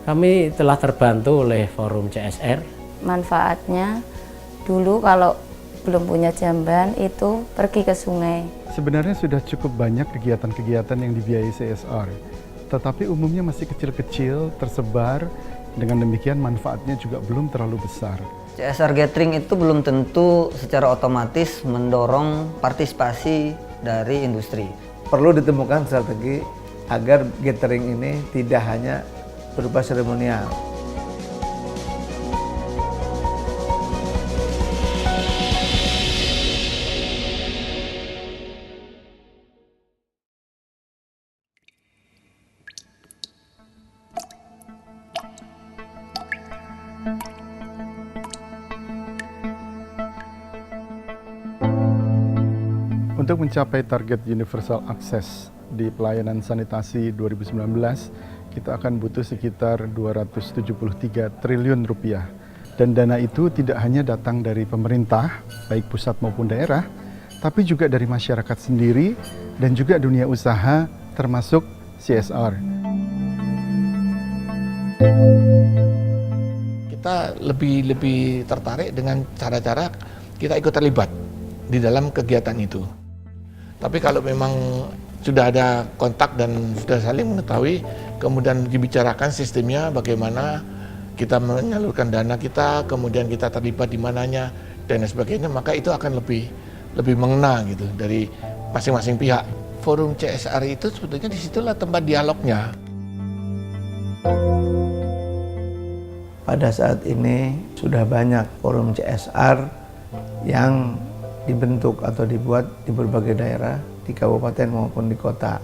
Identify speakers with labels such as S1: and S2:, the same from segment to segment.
S1: Kami telah terbantu oleh Forum CSR.
S2: Manfaatnya dulu kalau belum punya jamban itu pergi ke sungai.
S3: Sebenarnya sudah cukup banyak kegiatan-kegiatan yang dibiayai CSR, tetapi umumnya masih kecil-kecil, tersebar, dengan demikian manfaatnya juga belum terlalu besar.
S4: CSR Gathering itu belum tentu secara otomatis mendorong partisipasi dari industri.
S5: Perlu ditemukan strategi agar gathering ini tidak hanya berupa seremonial.
S3: Untuk mencapai target universal access di pelayanan sanitasi 2019, kita akan butuh sekitar 273 triliun rupiah. Dan dana itu tidak hanya datang dari pemerintah, baik pusat maupun daerah, tapi juga dari masyarakat sendiri dan juga dunia usaha termasuk CSR.
S6: Kita lebih tertarik dengan cara-cara kita ikut terlibat di dalam kegiatan itu. Tapi kalau memang sudah ada kontak dan sudah saling mengetahui, kemudian dibicarakan sistemnya bagaimana kita menyalurkan dana kita, kemudian kita terlibat di mananya dan sebagainya, maka itu akan lebih mengena gitu dari masing-masing pihak. Forum CSR itu sebetulnya disitulah tempat dialognya.
S5: Pada saat ini sudah banyak forum CSR yang dibentuk atau dibuat di berbagai daerah, di kabupaten maupun di kota.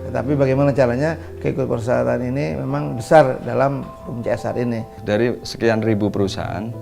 S5: Tetapi bagaimana caranya keikutsertaan ini memang besar dalam forum CSR ini.
S7: Dari sekian ribu perusahaan,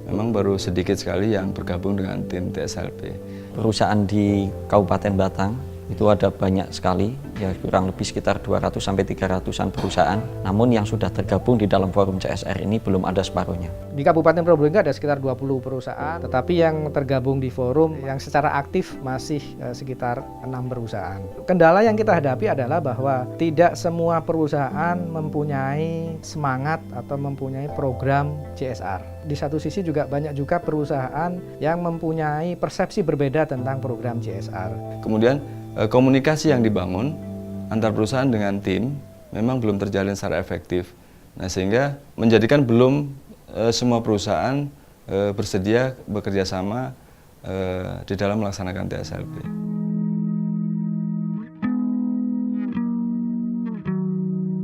S7: memang baru sedikit sekali yang bergabung dengan tim TSLP.
S8: Perusahaan di Kabupaten Batang itu ada banyak sekali, ya kurang lebih sekitar 200-300an perusahaan. Namun yang sudah tergabung di dalam forum CSR ini belum ada separuhnya.
S9: Di Kabupaten Probolinggo ada sekitar 20 perusahaan, tetapi yang tergabung di forum yang secara aktif masih sekitar 6 perusahaan. Kendala yang kita hadapi adalah bahwa tidak semua perusahaan mempunyai semangat atau mempunyai program CSR. Di satu sisi juga banyak juga perusahaan yang mempunyai persepsi berbeda tentang program CSR.
S7: Kemudian komunikasi yang dibangun antar perusahaan dengan tim memang belum terjalin secara efektif. Nah, sehingga menjadikan belum semua perusahaan bersedia bekerja sama di dalam melaksanakan TSLP.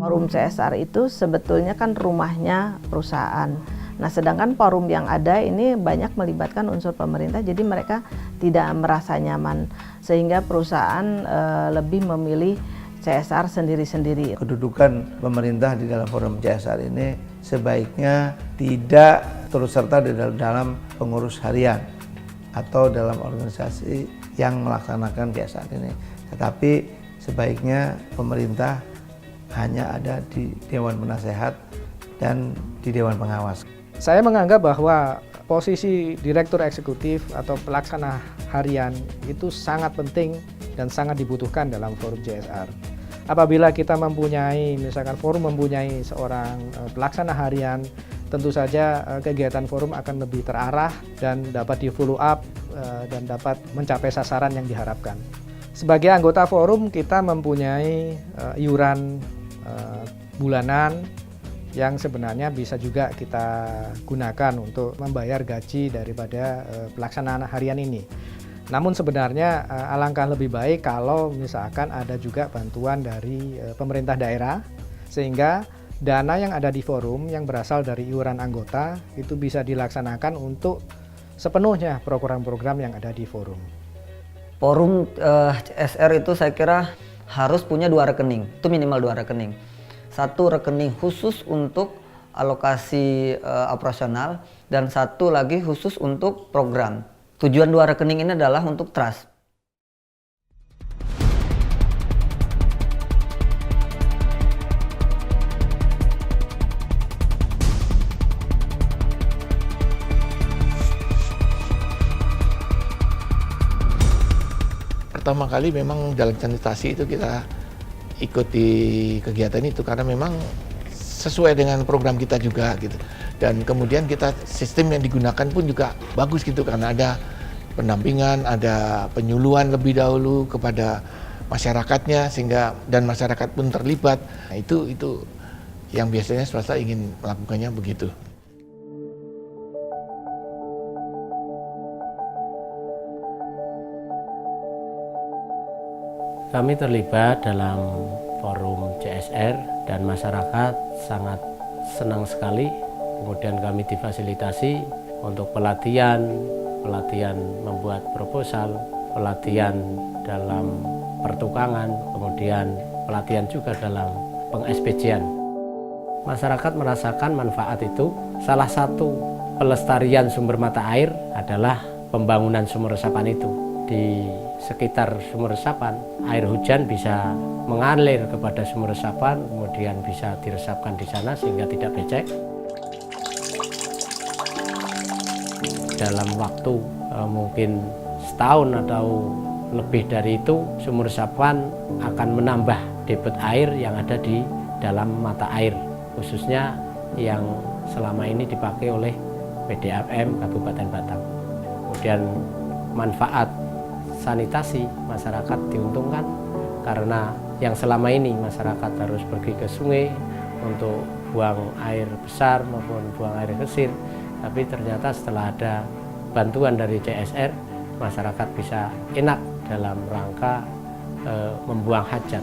S10: Forum CSR itu sebetulnya kan rumahnya perusahaan. Nah, sedangkan forum yang ada ini banyak melibatkan unsur pemerintah, jadi mereka tidak merasa nyaman, sehingga perusahaan lebih memilih CSR sendiri-sendiri.
S5: Kedudukan pemerintah di dalam forum CSR ini sebaiknya tidak turut serta di dalam pengurus harian atau dalam organisasi yang melaksanakan CSR ini. Tetapi sebaiknya pemerintah hanya ada di Dewan Penasehat dan di Dewan Pengawas.
S9: Saya menganggap bahwa posisi Direktur Eksekutif atau Pelaksana Harian itu sangat penting dan sangat dibutuhkan dalam forum CSR. Apabila kita mempunyai, misalkan forum mempunyai seorang pelaksana harian, tentu saja kegiatan forum akan lebih terarah dan dapat di follow up dan dapat mencapai sasaran yang diharapkan. Sebagai anggota forum kita mempunyai iuran bulanan yang sebenarnya bisa juga kita gunakan untuk membayar gaji daripada pelaksanaan harian ini. Namun sebenarnya alangkah lebih baik kalau misalkan ada juga bantuan dari pemerintah daerah, sehingga dana yang ada di forum yang berasal dari iuran anggota itu bisa dilaksanakan untuk sepenuhnya program-program yang ada di forum.
S4: Forum CSR itu saya kira harus punya 2 rekening, itu minimal 2 rekening. Satu rekening khusus untuk alokasi operasional dan satu lagi khusus untuk program. Tujuan 2 rekening ini adalah untuk trust.
S6: Pertama kali memang dalam sanitasi itu kita ikuti kegiatan itu karena memang sesuai dengan program kita juga gitu. Dan kemudian sistem yang digunakan pun juga bagus gitu, karena ada pendampingan, ada penyuluhan lebih dahulu kepada masyarakatnya, sehingga dan masyarakat pun terlibat. Nah, itu yang biasanya swasta ingin melakukannya begitu.
S1: Kami terlibat dalam forum CSR dan masyarakat sangat senang sekali. Kemudian kami difasilitasi untuk pelatihan membuat proposal, pelatihan dalam pertukangan, kemudian pelatihan juga dalam peng-SPJ-an. Masyarakat merasakan manfaat itu. Salah satu pelestarian sumber mata air adalah pembangunan sumur resapan itu. Di sekitar sumur resapan, air hujan bisa mengalir kepada sumur resapan, kemudian bisa diresapkan di sana sehingga tidak becek. Dalam waktu mungkin setahun atau lebih dari itu, sumur resapan akan menambah debit air yang ada di dalam mata air, khususnya yang selama ini dipakai oleh PDAM Kabupaten Batang. Kemudian manfaat sanitasi, masyarakat diuntungkan karena yang selama ini masyarakat harus pergi ke sungai untuk buang air besar maupun buang air kecil, tapi ternyata setelah ada bantuan dari CSR, masyarakat bisa enak dalam rangka membuang hajat.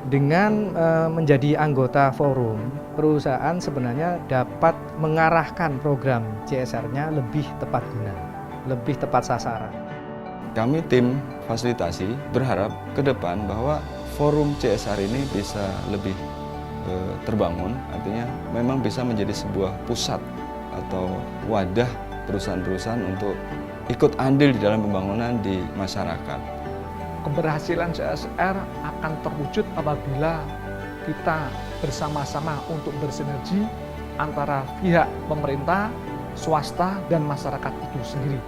S9: Dengan menjadi anggota forum, perusahaan sebenarnya dapat mengarahkan program CSR-nya lebih tepat guna, lebih tepat sasaran.
S7: Kami tim fasilitasi berharap ke depan bahwa forum CSR ini bisa lebih terbangun, artinya memang bisa menjadi sebuah pusat atau wadah perusahaan-perusahaan untuk ikut andil di dalam pembangunan di masyarakat.
S11: Keberhasilan CSR akan terwujud apabila kita bersama-sama untuk bersinergi antara pihak pemerintah, swasta, dan masyarakat itu sendiri.